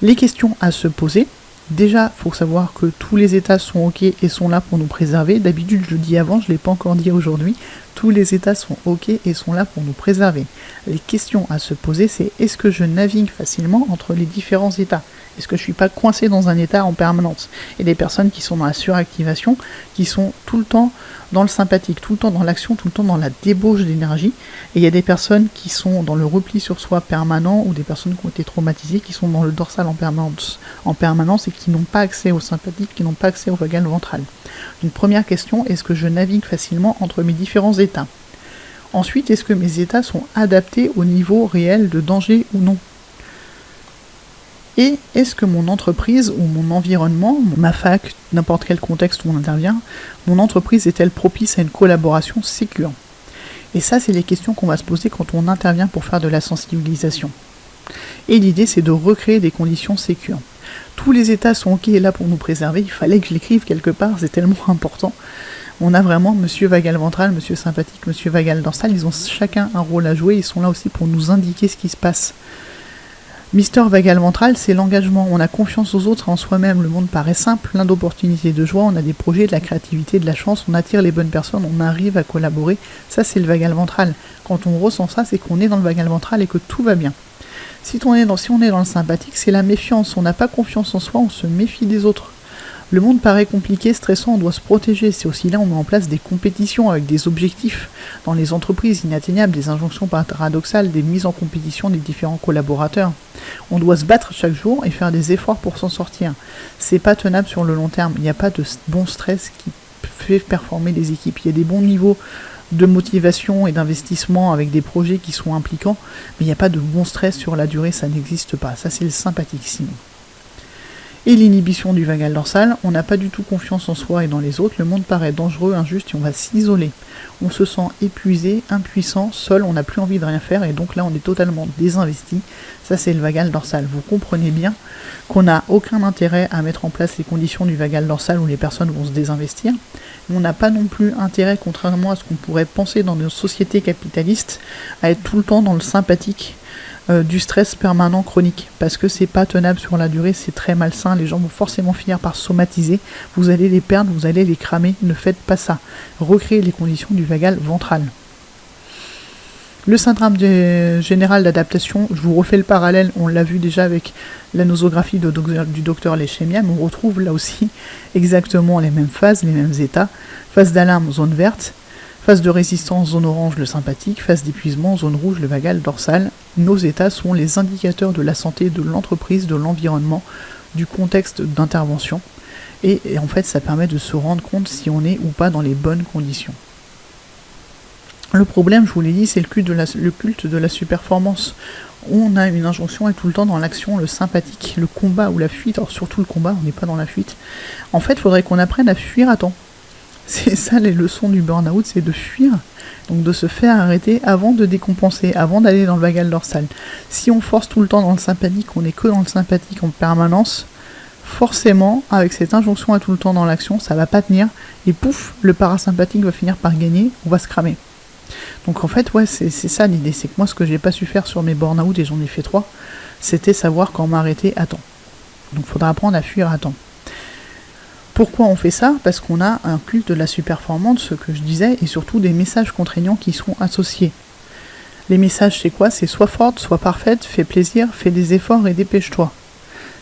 Les questions à se poser. Déjà, il faut savoir que tous les états sont ok et sont là pour nous préserver. D'habitude, je le dis avant, je ne l'ai pas encore dit aujourd'hui. Tous les états sont ok et sont là pour nous préserver. Les questions à se poser, c'est est-ce que je navigue facilement entre les différents états ? Est-ce que je suis pas coincé dans un état en permanence ? Et des personnes qui sont dans la suractivation, qui sont tout le temps dans le sympathique, tout le temps dans l'action, tout le temps dans la débauche d'énergie. Et il y a des personnes qui sont dans le repli sur soi permanent, ou des personnes qui ont été traumatisées, qui sont dans le dorsal en permanence et qui n'ont pas accès au sympathique, qui n'ont pas accès au vagal ventral. Donc première question, est-ce que je navigue facilement entre mes différents états ? Ensuite, est-ce que mes états sont adaptés au niveau réel de danger ou non ? Et est-ce que mon entreprise ou mon environnement, ma fac, n'importe quel contexte où on intervient, mon entreprise est-elle propice à une collaboration sécure ? Et ça, c'est les questions qu'on va se poser quand on intervient pour faire de la sensibilisation. Et l'idée, c'est de recréer des conditions sécures. Tous les états sont ok là pour nous préserver, il fallait que je l'écrive quelque part, c'est tellement important. On a vraiment monsieur vagal ventral, monsieur sympathique, monsieur vagal dorsal, ils ont chacun un rôle à jouer, ils sont là aussi pour nous indiquer ce qui se passe. Mister vagal ventral, c'est l'engagement, on a confiance aux autres et en soi-même, le monde paraît simple, plein d'opportunités, de joie, on a des projets, de la créativité, de la chance, on attire les bonnes personnes, on arrive à collaborer, ça c'est le vagal ventral. Quand on ressent ça, c'est qu'on est dans le vagal ventral et que tout va bien. Si on est dans le sympathique, c'est la méfiance, on n'a pas confiance en soi, on se méfie des autres. Le monde paraît compliqué, stressant, on doit se protéger. C'est aussi là où on met en place des compétitions avec des objectifs dans les entreprises inatteignables, des injonctions paradoxales, des mises en compétition des différents collaborateurs. On doit se battre chaque jour et faire des efforts pour s'en sortir. C'est pas tenable sur le long terme. Il n'y a pas de bon stress qui fait performer les équipes. Il y a des bons niveaux de motivation et d'investissement avec des projets qui sont impliquants, mais il n'y a pas de bon stress sur la durée, ça n'existe pas. Ça, c'est le sympathique sinon. Et l'inhibition du vagal dorsal, on n'a pas du tout confiance en soi et dans les autres, le monde paraît dangereux, injuste et on va s'isoler. On se sent épuisé, impuissant, seul, on n'a plus envie de rien faire et donc là on est totalement désinvesti. Ça c'est le vagal dorsal. Vous comprenez bien qu'on n'a aucun intérêt à mettre en place les conditions du vagal dorsal où les personnes vont se désinvestir. On n'a pas non plus intérêt, contrairement à ce qu'on pourrait penser dans nos sociétés capitalistes, à être tout le temps dans le sympathique. Du stress permanent chronique, parce que c'est pas tenable sur la durée, c'est très malsain, les gens vont forcément finir par somatiser, vous allez les perdre, vous allez les cramer, ne faites pas ça. Recréez les conditions du vagal ventral. Le syndrome général d'adaptation, je vous refais le parallèle, on l'a vu déjà avec la nosographie du docteur Leschemiam, on retrouve là aussi exactement les mêmes phases, les mêmes états. Phase d'alarme, zone verte. Phase de résistance, zone orange, le sympathique. Phase d'épuisement, zone rouge, le vagal dorsal. Nos états sont les indicateurs de la santé de l'entreprise, de l'environnement, du contexte d'intervention. Et en fait, ça permet de se rendre compte si on est ou pas dans les bonnes conditions. Le problème, je vous l'ai dit, c'est le culte de la surperformance. On a une injonction à être tout le temps dans l'action, le sympathique, le combat ou la fuite. Alors surtout le combat, on n'est pas dans la fuite. En fait, il faudrait qu'on apprenne à fuir à temps. C'est ça les leçons du burn-out, c'est de fuir, donc de se faire arrêter avant de décompenser, avant d'aller dans le vagal dorsal. Si on force tout le temps dans le sympathique, on n'est que dans le sympathique en permanence, forcément, avec cette injonction à tout le temps dans l'action, ça va pas tenir, et pouf, le parasympathique va finir par gagner, on va se cramer. Donc en fait, ouais, c'est ça l'idée, c'est que moi ce que j'ai pas su faire sur mes burn-out, et j'en ai fait 3, c'était savoir quand m'arrêter à temps. Donc il faudra apprendre à fuir à temps. Pourquoi on fait ça ? Parce qu'on a un culte de la surperformance, ce que je disais, et surtout des messages contraignants qui sont associés. Les messages, c'est quoi ? C'est sois forte, sois parfaite, fais plaisir, fais des efforts et dépêche-toi.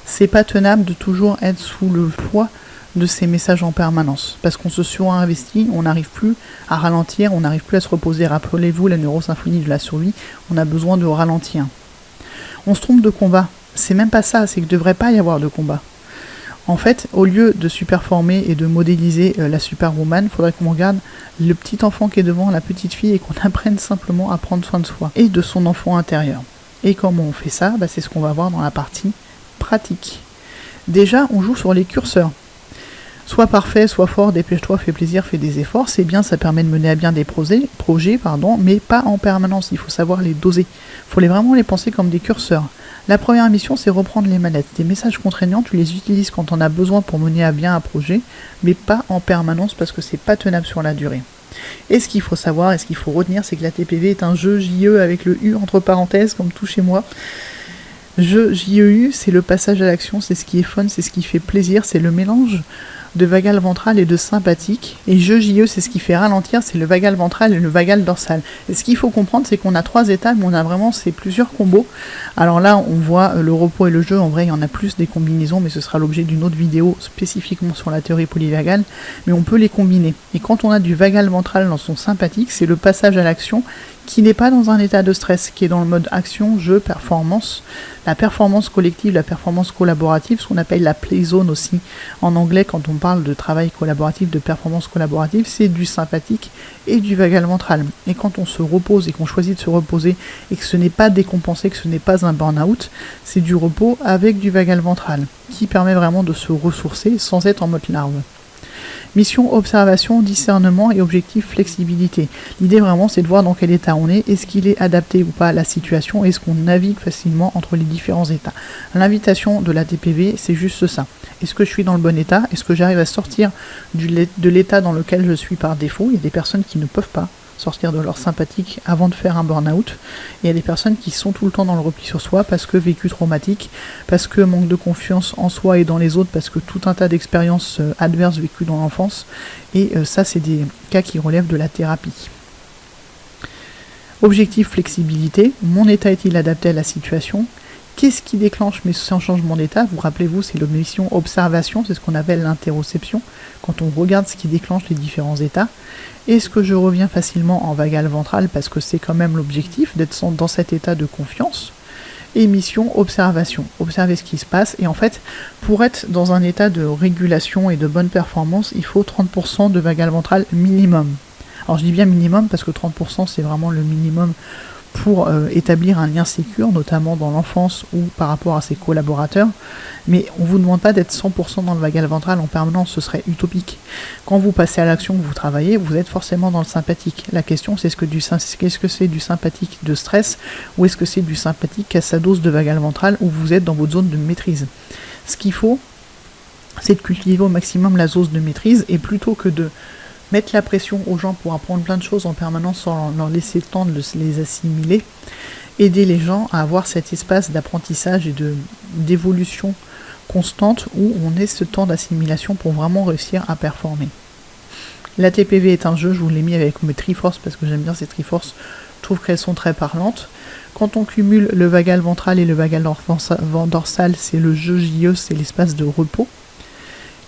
C'est pas tenable de toujours être sous le poids de ces messages en permanence, parce qu'on se surinvestit, on n'arrive plus à ralentir, on n'arrive plus à se reposer. Rappelez-vous la neurosymphonie de la survie, on a besoin de ralentir. On se trompe de combat. C'est même pas ça, c'est qu'il ne devrait pas y avoir de combat. En fait, au lieu de superformer et de modéliser la superwoman, il faudrait qu'on regarde le petit enfant qui est devant la petite fille et qu'on apprenne simplement à prendre soin de soi et de son enfant intérieur. Et comment on fait ça ? C'est ce qu'on va voir dans la partie pratique. Déjà, on joue sur les curseurs. Sois parfait, sois fort, dépêche-toi, fais plaisir, fais des efforts, c'est bien, ça permet de mener à bien des projets, mais pas en permanence, il faut savoir les doser. Il faut vraiment les penser comme des curseurs. La première mission, c'est reprendre les manettes. Des messages contraignants, tu les utilises quand on a besoin pour mener à bien un projet, mais pas en permanence parce que c'est pas tenable sur la durée. Et ce qu'il faut savoir, et ce qu'il faut retenir, c'est que la TPV est un jeu JE avec le U entre parenthèses, comme tout chez moi. Jeu JEU, c'est le passage à l'action, c'est ce qui est fun, c'est ce qui fait plaisir, c'est le mélange de vagal ventral et de sympathique. Et JE, c'est ce qui fait ralentir, c'est le vagal ventral et le vagal dorsal. Et ce qu'il faut comprendre, c'est qu'on a 3 états, mais on a vraiment ces plusieurs combos. Alors là, on voit le repos et le jeu. En vrai, il y en a plus des combinaisons, mais ce sera l'objet d'une autre vidéo spécifiquement sur la théorie polyvagale. Mais on peut les combiner. Et quand on a du vagal ventral dans son sympathique, c'est le passage à l'action qui n'est pas dans un état de stress, qui est dans le mode action, jeu, performance, la performance collective, la performance collaborative, ce qu'on appelle la play zone aussi en anglais quand on parle de travail collaboratif, de performance collaborative, c'est du sympathique et du vagal ventral. Et quand on se repose et qu'on choisit de se reposer et que ce n'est pas décompensé, que ce n'est pas un burn-out, c'est du repos avec du vagal ventral qui permet vraiment de se ressourcer sans être en mode larve. Mission, observation, discernement et objectif, flexibilité. L'idée vraiment c'est de voir dans quel état on est, est-ce qu'il est adapté ou pas à la situation, est-ce qu'on navigue facilement entre les différents états. L'invitation de la TPV c'est juste ça. Est-ce que je suis dans le bon état? Est-ce que j'arrive à sortir de l'état dans lequel je suis par défaut? Il y a des personnes qui ne peuvent pas sortir de leur sympathique avant de faire un burn-out. Il y a des personnes qui sont tout le temps dans le repli sur soi parce que vécu traumatique, parce que manque de confiance en soi et dans les autres, parce que tout un tas d'expériences adverses vécues dans l'enfance. Et ça, c'est des cas qui relèvent de la thérapie. Objectif flexibilité. Mon état est-il adapté à la situation? Qu'est-ce qui déclenche mes changements d'état? Vous rappelez-vous, c'est l'obmission observation, c'est ce qu'on appelle l'interoception, quand on regarde ce qui déclenche les différents états. Est-ce que je reviens facilement en vagal ventral, parce que c'est quand même l'objectif d'être dans cet état de confiance? Et mission observation, observer ce qui se passe. Et en fait, pour être dans un état de régulation et de bonne performance, il faut 30% de vagal ventral minimum. Alors je dis bien minimum parce que 30% c'est vraiment le minimum pour établir un lien sécure, notamment dans l'enfance ou par rapport à ses collaborateurs. Mais on ne vous demande pas d'être 100% dans le vagal ventral en permanence, ce serait utopique. Quand vous passez à l'action, que vous travaillez, vous êtes forcément dans le sympathique. La question c'est qu'est-ce que c'est du sympathique de stress ou est-ce que c'est du sympathique à sa dose de vagal ventral où vous êtes dans votre zone de maîtrise. Ce qu'il faut, c'est de cultiver au maximum la zone de maîtrise et plutôt que de mettre la pression aux gens pour apprendre plein de choses en permanence sans leur laisser le temps de les assimiler, aider les gens à avoir cet espace d'apprentissage et d'évolution constante où on ait ce temps d'assimilation pour vraiment réussir à performer. La TPV est un jeu, je vous l'ai mis avec mes Triforce parce que j'aime bien ces Triforce, je trouve qu'elles sont très parlantes. Quand on cumule le vagal ventral et le vagal dorsal, c'est le jeu JE, c'est l'espace de repos.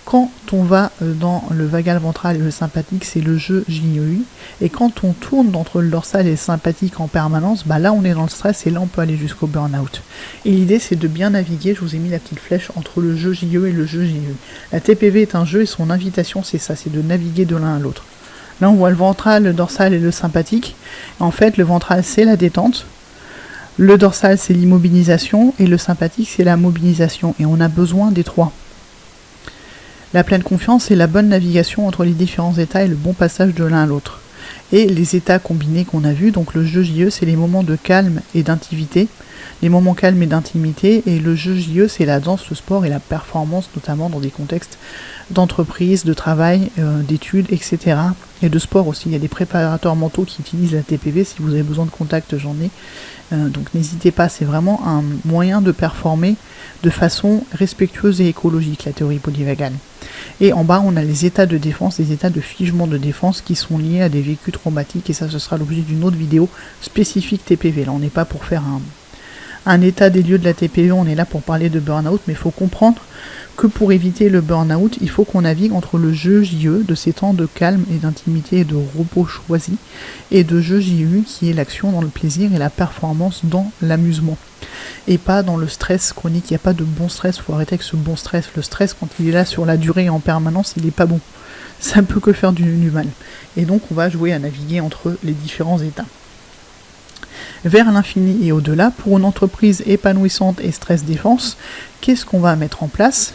Quand on va dans le vagal ventral et le sympathique, c'est le jeu JEU. Et quand on tourne entre le dorsal et le sympathique en permanence, là on est dans le stress et là on peut aller jusqu'au burn-out. Et l'idée c'est de bien naviguer, je vous ai mis la petite flèche entre le jeu JE et le jeu JEU. La TPV est un jeu et son invitation c'est ça, c'est de naviguer de l'un à l'autre. Là on voit le ventral, le dorsal et le sympathique. En fait le ventral c'est la détente, le dorsal c'est l'immobilisation et le sympathique c'est la mobilisation. Et on a besoin des trois. La pleine confiance, c'est la bonne navigation entre les différents états et le bon passage de l'un à l'autre. Et les états combinés qu'on a vus, donc le jeu JE, c'est les moments de calme et d'intimité. Les moments calmes et d'intimité, et le jeu JE, c'est la danse, le sport et la performance, notamment dans des contextes d'entreprise, de travail, d'études, etc. Et de sport aussi. Il y a des préparateurs mentaux qui utilisent la TPV. Si vous avez besoin de contact, j'en ai. Donc n'hésitez pas, c'est vraiment un moyen de performer de façon respectueuse et écologique, la théorie polyvagale. Et en bas, on a les états de défense, les états de figement de défense qui sont liés à des vécus traumatiques, et ça, ce sera l'objet d'une autre vidéo spécifique TPV. Là, on n'est pas pour faire un état des lieux de la TPV, on est là pour parler de burn-out, mais il faut comprendre que pour éviter le burn-out, il faut qu'on navigue entre le jeu JE, de ces temps de calme et d'intimité et de repos choisi, et de jeu JU, qui est l'action dans le plaisir et la performance dans l'amusement. Et pas dans le stress chronique, il n'y a pas de bon stress, il faut arrêter avec ce bon stress. Le stress, quand il est là sur la durée et en permanence, il n'est pas bon. Ça ne peut que faire du mal. Et donc on va jouer à naviguer entre les différents états. Vers l'infini et au-delà, pour une entreprise épanouissante et stress défense, qu'est-ce qu'on va mettre en place ?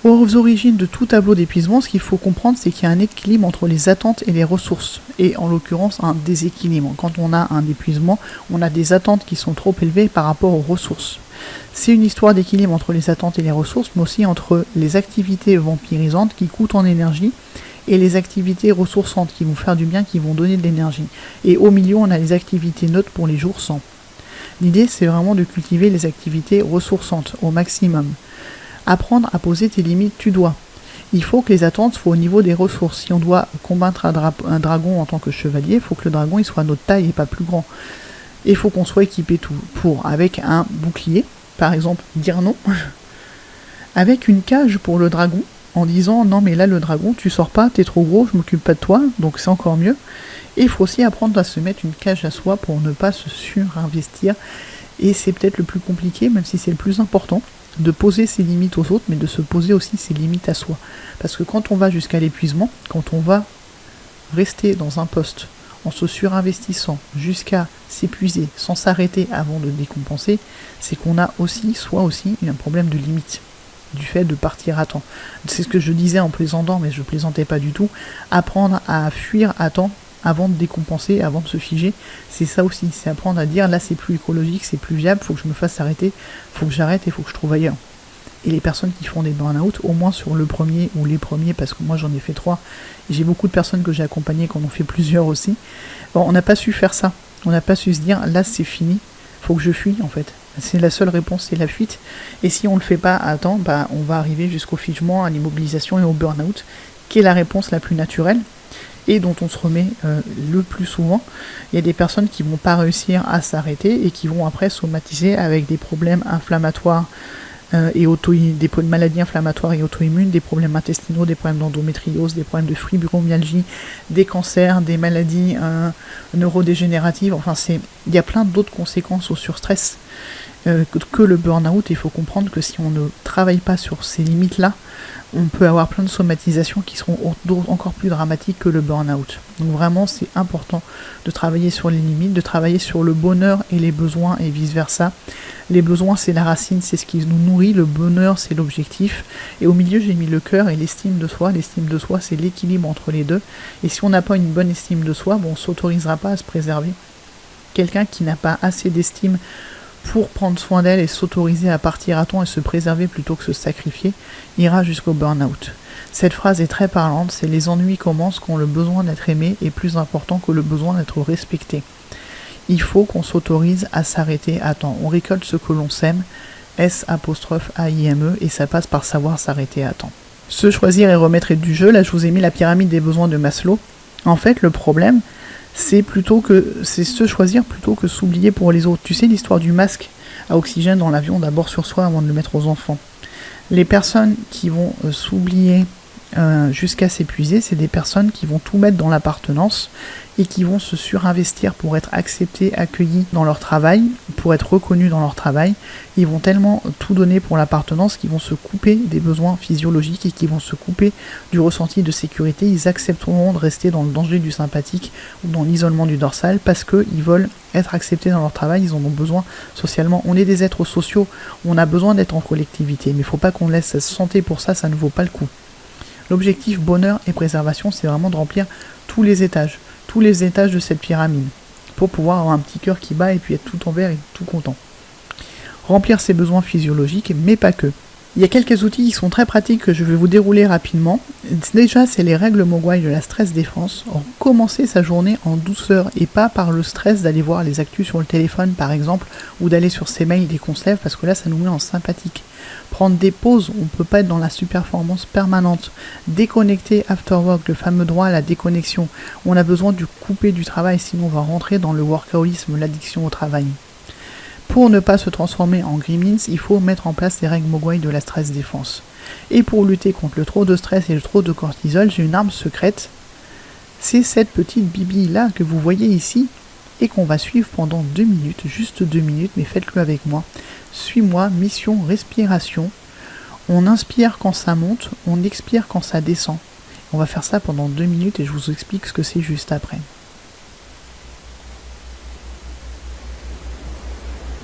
Aux origines de tout tableau d'épuisement, ce qu'il faut comprendre, c'est qu'il y a un équilibre entre les attentes et les ressources, et en l'occurrence un déséquilibre. Quand on a un épuisement, on a des attentes qui sont trop élevées par rapport aux ressources. C'est une histoire d'équilibre entre les attentes et les ressources, mais aussi entre les activités vampirisantes qui coûtent en énergie et les activités ressourçantes qui vont faire du bien, qui vont donner de l'énergie. Et au milieu, on a les activités neutres pour les jours sans. L'idée, c'est vraiment de cultiver les activités ressourçantes au maximum. Apprendre à poser tes limites, tu dois. Il faut que les attentes soient au niveau des ressources. Si on doit combattre un dragon en tant que chevalier, il faut que le dragon il soit à notre taille et pas plus grand. Et il faut qu'on soit équipé tout pour, avec un bouclier, par exemple, dire non, avec une cage pour le dragon, en disant non mais là le dragon tu sors pas, t'es trop gros, je m'occupe pas de toi, donc c'est encore mieux. Et il faut aussi apprendre à se mettre une cage à soi pour ne pas se surinvestir. Et c'est peut-être le plus compliqué, même si c'est le plus important, de poser ses limites aux autres, mais de se poser aussi ses limites à soi. Parce que quand on va jusqu'à l'épuisement, quand on va rester dans un poste en se surinvestissant jusqu'à s'épuiser sans s'arrêter avant de décompenser, c'est qu'on a aussi, soit aussi, un problème de limite du fait de partir à temps. C'est ce que je disais en plaisantant, mais je plaisantais pas du tout. Apprendre à fuir à temps avant de décompenser, avant de se figer, c'est ça aussi. C'est apprendre à dire là c'est plus écologique, c'est plus viable, faut que je me fasse arrêter, faut que j'arrête et faut que je trouve ailleurs. Et les personnes qui font des burn-out, au moins sur le premier ou les premiers, parce que moi j'en ai fait 3, et j'ai beaucoup de personnes que j'ai accompagnées qui en ont fait plusieurs aussi, bon, on n'a pas su faire ça. On n'a pas su se dire là c'est fini, faut que je fuis en fait. C'est la seule réponse, c'est la fuite. Et si on le fait pas à temps, on va arriver jusqu'au figement, à l'immobilisation et au burn-out, qui est la réponse la plus naturelle et dont on se remet le plus souvent. Il y a des personnes qui vont pas réussir à s'arrêter et qui vont après somatiser avec des problèmes inflammatoires et des maladies inflammatoires et auto-immunes, des problèmes intestinaux, des problèmes d'endométriose, des problèmes de fibromyalgie, des cancers, des maladies neurodégénératives. Enfin, il y a plein d'autres conséquences au surstress que le burn-out. Il faut comprendre que si on ne travaille pas sur ces limites-là, on peut avoir plein de somatisations qui seront encore plus dramatiques que le burn-out. Donc vraiment, c'est important de travailler sur les limites, de travailler sur le bonheur et les besoins et vice-versa. Les besoins, c'est la racine, c'est ce qui nous nourrit. Le bonheur, c'est l'objectif. Et au milieu, j'ai mis le cœur et l'estime de soi. L'estime de soi, c'est l'équilibre entre les deux. Et si on n'a pas une bonne estime de soi, on ne s'autorisera pas à se préserver. Quelqu'un qui n'a pas assez d'estime pour prendre soin d'elle et s'autoriser à partir à temps et se préserver plutôt que se sacrifier, ira jusqu'au burn-out. Cette phrase est très parlante, c'est les ennuis commencent quand le besoin d'être aimé est plus important que le besoin d'être respecté. Il faut qu'on s'autorise à s'arrêter à temps. On récolte ce que l'on sème, S''AIME, et ça passe par savoir s'arrêter à temps. Se choisir et remettre est du jeu. Là, je vous ai mis la pyramide des besoins de Maslow. En fait, le problème, c'est se choisir plutôt que s'oublier pour les autres. Tu sais l'histoire du masque à oxygène dans l'avion, d'abord sur soi avant de le mettre aux enfants. Les personnes qui vont s'oublier jusqu'à s'épuiser, c'est des personnes qui vont tout mettre dans l'appartenance et qui vont se surinvestir pour être acceptés, accueillis dans leur travail, pour être reconnus dans leur travail. Ils vont tellement tout donner pour l'appartenance qu'ils vont se couper des besoins physiologiques et qu'ils vont se couper du ressenti de sécurité. Ils accepteront de rester dans le danger du sympathique ou dans l'isolement du dorsal parce qu'ils veulent être acceptés dans leur travail, ils en ont besoin socialement. On est des êtres sociaux, on a besoin d'être en collectivité, mais il ne faut pas qu'on laisse sa santé pour ça, ça ne vaut pas le coup. L'objectif bonheur et préservation, c'est vraiment de remplir tous les étages de cette pyramide, pour pouvoir avoir un petit cœur qui bat et puis être tout en vert et tout content. Remplir ses besoins physiologiques, mais pas que. Il y a quelques outils qui sont très pratiques que je vais vous dérouler rapidement. Déjà, c'est les règles Mogwai de la stress défense. Commencer sa journée en douceur et pas par le stress d'aller voir les actus sur le téléphone par exemple, ou d'aller sur ses mails dès qu'on se lève, parce que là ça nous met en sympathique. Prendre des pauses, on ne peut pas être dans la surperformance permanente. Déconnecter after work, le fameux droit à la déconnexion. On a besoin de couper du travail, sinon on va rentrer dans le workaholisme, l'addiction au travail. Pour ne pas se transformer en gremlins, il faut mettre en place les règles Mogwai de la stress défense. Et pour lutter contre le trop de stress et le trop de cortisol, j'ai une arme secrète. C'est cette petite bibi là que vous voyez ici et qu'on va suivre pendant 2 minutes, juste 2 minutes, mais faites-le avec moi. Suis-moi, mission respiration. On inspire quand ça monte, on expire quand ça descend. On va faire ça pendant 2 minutes et je vous explique ce que c'est juste après.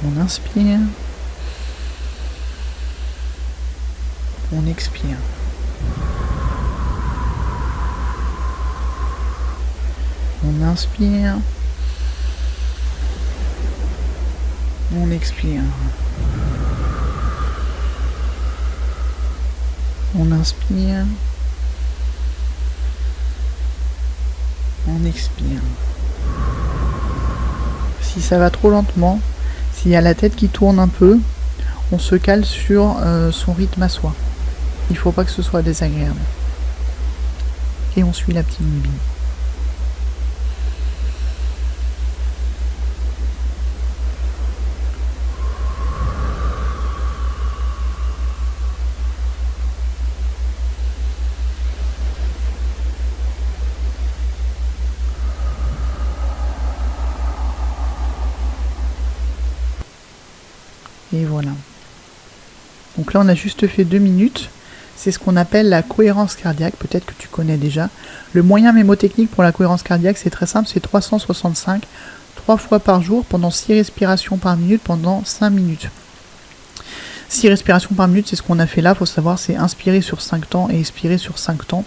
On inspire. On expire. On inspire. On expire. On inspire. On expire. Si ça va trop lentement, s'il y a la tête qui tourne un peu, on se cale sur son rythme à soi. Il faut pas que ce soit désagréable. Et on suit la petite bibine. Et voilà. Donc là, on a juste fait 2 minutes. C'est ce qu'on appelle la cohérence cardiaque. Peut-être que tu connais déjà. Le moyen mémotechnique pour la cohérence cardiaque, c'est très simple. C'est 365, 3 fois par jour, pendant 6 respirations par minute, pendant 5 minutes. 6 respirations par minute, c'est ce qu'on a fait là. Il faut savoir, c'est inspirer sur 5 temps et expirer sur 5 temps.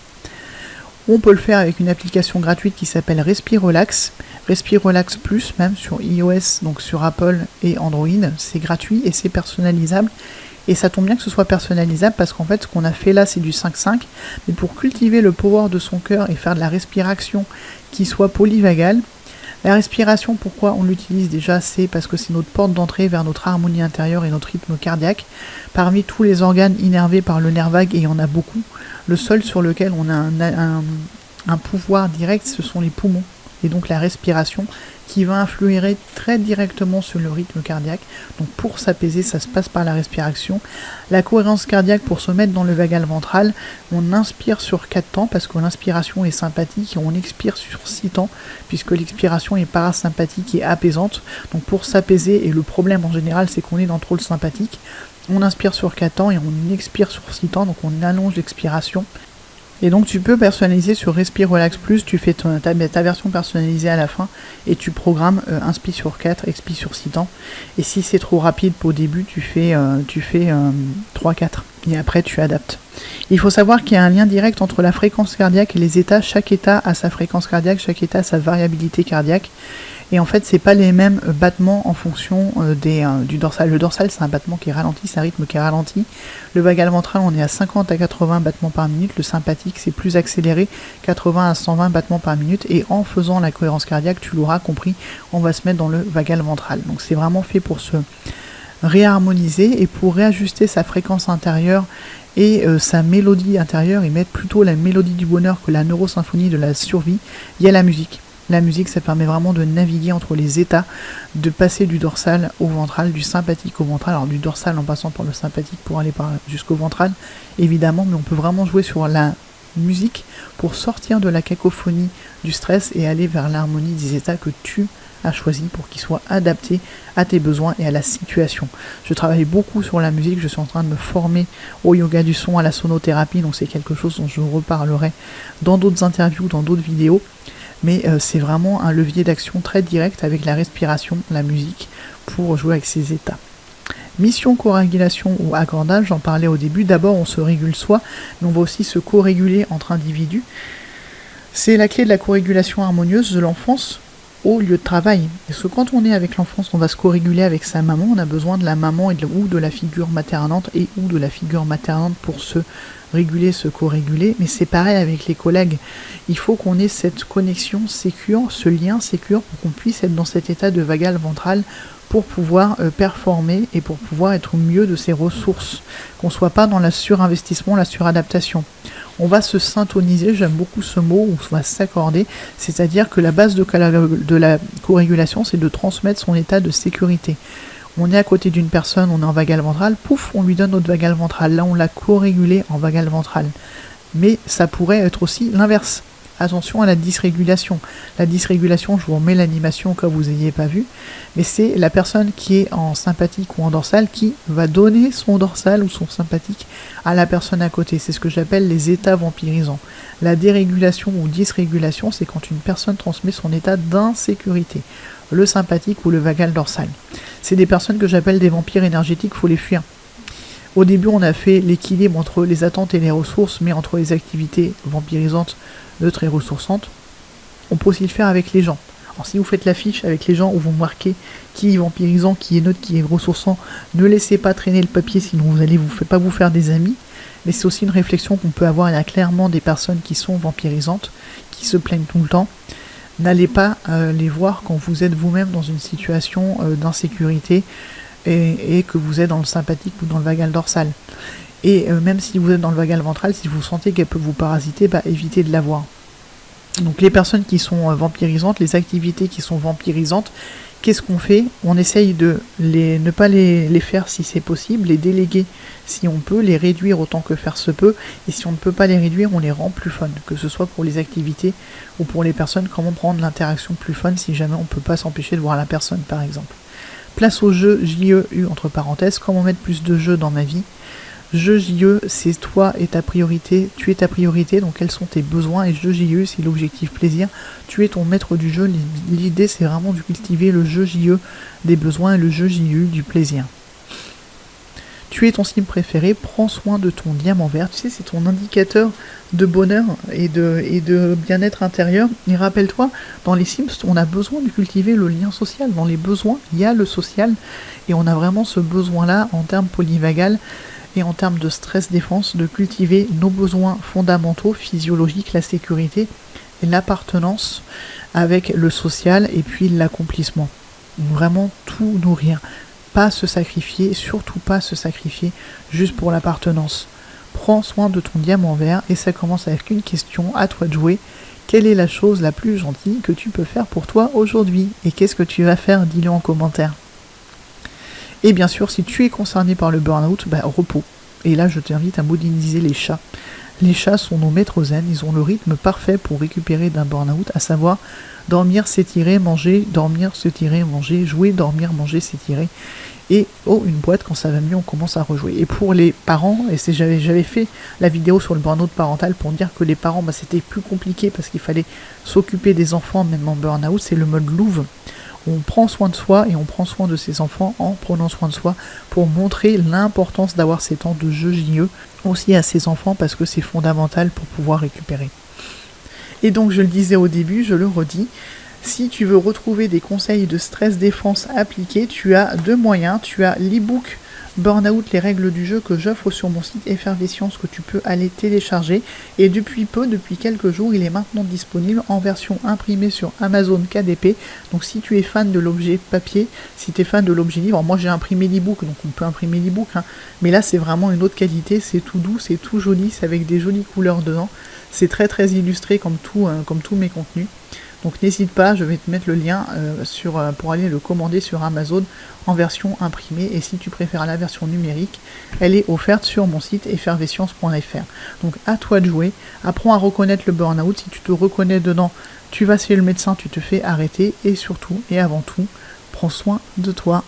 On peut le faire avec une application gratuite qui s'appelle Respirelax. Respirelax Plus, même sur iOS, donc sur Apple et Android. C'est gratuit et c'est personnalisable. Et ça tombe bien que ce soit personnalisable parce qu'en fait, ce qu'on a fait là, c'est du 5-5. Mais pour cultiver le pouvoir de son cœur et faire de la respiration qui soit polyvagale, la respiration, pourquoi on l'utilise déjà, c'est parce que c'est notre porte d'entrée vers notre harmonie intérieure et notre rythme cardiaque. Parmi tous les organes innervés par le nerf vague, et il y en a beaucoup, le seul sur lequel on a un pouvoir direct, ce sont les poumons. Et donc la respiration qui va influer très directement sur le rythme cardiaque. Donc pour s'apaiser, ça se passe par la respiration. La cohérence cardiaque, pour se mettre dans le vagal ventral, on inspire sur 4 temps parce que l'inspiration est sympathique et on expire sur 6 temps puisque l'expiration est parasympathique et apaisante. Donc pour s'apaiser, et le problème en général c'est qu'on est dans trop le sympathique, on inspire sur 4 temps et on expire sur 6 temps, donc on allonge l'expiration. Et donc tu peux personnaliser sur Respirelax Plus, tu fais ta version personnalisée à la fin et tu programmes inspire sur 4, expire sur 6 temps. Et si c'est trop rapide au début, tu fais 3-4 et après tu adaptes. Il faut savoir qu'il y a un lien direct entre la fréquence cardiaque et les états. Chaque état a sa fréquence cardiaque, chaque état a sa variabilité cardiaque. Et en fait, c'est pas les mêmes battements en fonction du dorsal. Le dorsal, c'est un battement qui est ralenti, c'est un rythme qui est ralenti. Le vagal ventral, on est à 50 à 80 battements par minute. Le sympathique, c'est plus accéléré, 80 à 120 battements par minute. Et en faisant la cohérence cardiaque, tu l'auras compris, on va se mettre dans le vagal ventral. Donc c'est vraiment fait pour se réharmoniser et pour réajuster sa fréquence intérieure et sa mélodie intérieure et mettre plutôt la mélodie du bonheur que la neurosymphonie de la survie. Il y a la musique. La musique, ça permet vraiment de naviguer entre les états, de passer du dorsal au ventral, du sympathique au ventral, alors du dorsal en passant par le sympathique pour aller jusqu'au ventral, évidemment, mais on peut vraiment jouer sur la musique pour sortir de la cacophonie du stress et aller vers l'harmonie des états que tu as choisi pour qu'ils soient adaptés à tes besoins et à la situation. Je travaille beaucoup sur la musique, je suis en train de me former au yoga du son, à la sonothérapie, donc c'est quelque chose dont je reparlerai dans d'autres interviews, dans d'autres vidéos. Mais c'est vraiment un levier d'action très direct avec la respiration, la musique, pour jouer avec ces états. Mission co-régulation ou accordage, j'en parlais au début. D'abord, on se régule soi, mais on va aussi se co-réguler entre individus. C'est la clé de la co-régulation harmonieuse de l'enfance au lieu de travail. Parce que quand on est avec l'enfance, on va se co-réguler avec sa maman. On a besoin de la maman ou de la figure maternante et ou de la figure maternante pour se réguler, se co-réguler, mais c'est pareil avec les collègues. Il faut qu'on ait cette connexion sécure, ce lien sécure pour qu'on puisse être dans cet état de vagal ventral pour pouvoir performer et pour pouvoir être au mieux de ses ressources, qu'on soit pas dans la surinvestissement, la suradaptation. On va se syntoniser, j'aime beaucoup ce mot, on va s'accorder, c'est-à-dire que la base de la co-régulation, c'est de transmettre son état de sécurité. On est à côté d'une personne, on est en vagal ventral, pouf, on lui donne notre vagal ventral. Là, on l'a co-régulé en vagal ventral. Mais ça pourrait être aussi l'inverse. Attention à la dysrégulation. La dysrégulation, je vous remets l'animation au cas où vous n'ayez pas vu, mais c'est la personne qui est en sympathique ou en dorsal qui va donner son dorsal ou son sympathique à la personne à côté. C'est ce que j'appelle les états vampirisants. La dérégulation ou dysrégulation, c'est quand une personne transmet son état d'insécurité, le sympathique ou le vagal dorsal. C'est des personnes que j'appelle des vampires énergétiques, il faut les fuir. Au début, on a fait l'équilibre entre les attentes et les ressources, mais entre les activités vampirisantes, neutres et ressourçantes. On peut aussi le faire avec les gens. Alors si vous faites l'affiche avec les gens où vous marquez qui est vampirisant, qui est neutre, qui est ressourçant, ne laissez pas traîner le papier, sinon vous allez pas vous faire des amis. Mais c'est aussi une réflexion qu'on peut avoir. Il y a clairement des personnes qui sont vampirisantes, qui se plaignent tout le temps. N'allez pas les voir quand vous êtes vous-même dans une situation d'insécurité et que vous êtes dans le sympathique ou dans le vagal dorsal. Et même si vous êtes dans le vagal ventral, si vous sentez qu'elle peut vous parasiter, évitez de l'avoir. Donc les personnes qui sont vampirisantes, les activités qui sont vampirisantes, qu'est-ce qu'on fait? On essaye de ne pas les faire si c'est possible, les déléguer si on peut, les réduire autant que faire se peut, et si on ne peut pas les réduire, on les rend plus fun, que ce soit pour les activités ou pour les personnes, comment prendre l'interaction plus fun si jamais on ne peut pas s'empêcher de voir la personne par exemple. Place au jeu JEU entre parenthèses, comment mettre plus de jeux dans ma vie. Jeu JE, c'est toi et ta priorité, tu es ta priorité, donc quels sont tes besoins, et jeu JE, c'est l'objectif plaisir, tu es ton maître du jeu, l'idée c'est vraiment de cultiver le jeu JE des besoins et le jeu JE du plaisir. Tu es ton signe préféré, prends soin de ton diamant vert, tu sais, c'est ton indicateur de bonheur et de bien-être intérieur, et rappelle-toi, dans les Sims, on a besoin de cultiver le lien social, dans les besoins, il y a le social, et on a vraiment ce besoin-là en termes polyvagal, et en termes de stress-défense, de cultiver nos besoins fondamentaux, physiologiques, la sécurité et l'appartenance avec le social et puis l'accomplissement. Vraiment tout nourrir. Pas se sacrifier, surtout pas se sacrifier juste pour l'appartenance. Prends soin de ton diamant vert et ça commence avec une question, à toi de jouer. Quelle est la chose la plus gentille que tu peux faire pour toi aujourd'hui? Et qu'est-ce que tu vas faire? Dis-le en commentaire. Et bien sûr, si tu es concerné par le burn-out, repos. Et là, je t'invite à modéliser les chats. Les chats sont nos maîtres zen, ils ont le rythme parfait pour récupérer d'un burn-out, à savoir dormir, s'étirer, manger, dormir, s'étirer, manger, jouer, dormir, manger, s'étirer. Et une boîte, quand ça va mieux, on commence à rejouer. Et pour les parents, et j'avais fait la vidéo sur le burn-out parental pour dire que les parents, c'était plus compliqué parce qu'il fallait s'occuper des enfants, même en burn-out, c'est le mode louve. On prend soin de soi et on prend soin de ses enfants en prenant soin de soi pour montrer l'importance d'avoir ces temps de jeu JE aussi à ses enfants parce que c'est fondamental pour pouvoir récupérer. Et donc je le disais au début, je le redis, si tu veux retrouver des conseils de stress défense appliqués, tu as deux moyens. Tu as l'e-book Burnout, les règles du jeu que j'offre sur mon site Effervescience que tu peux aller télécharger. Et depuis quelques jours, il est maintenant disponible en version imprimée sur Amazon KDP. Donc si tu es fan de l'objet papier, si tu es fan de l'objet livre, moi j'ai imprimé l'e-book, donc on peut imprimer l'e-book, mais là c'est vraiment une autre qualité, c'est tout doux, c'est tout joli, c'est avec des jolies couleurs dedans. C'est très très illustré comme tous mes contenus. Donc n'hésite pas, je vais te mettre le lien pour aller le commander sur Amazon en version imprimée. Et si tu préfères la version numérique, elle est offerte sur mon site effervescience.fr. Donc à toi de jouer, apprends à reconnaître le burn-out. Si tu te reconnais dedans, tu vas chez le médecin, tu te fais arrêter. Et surtout, et avant tout, prends soin de toi.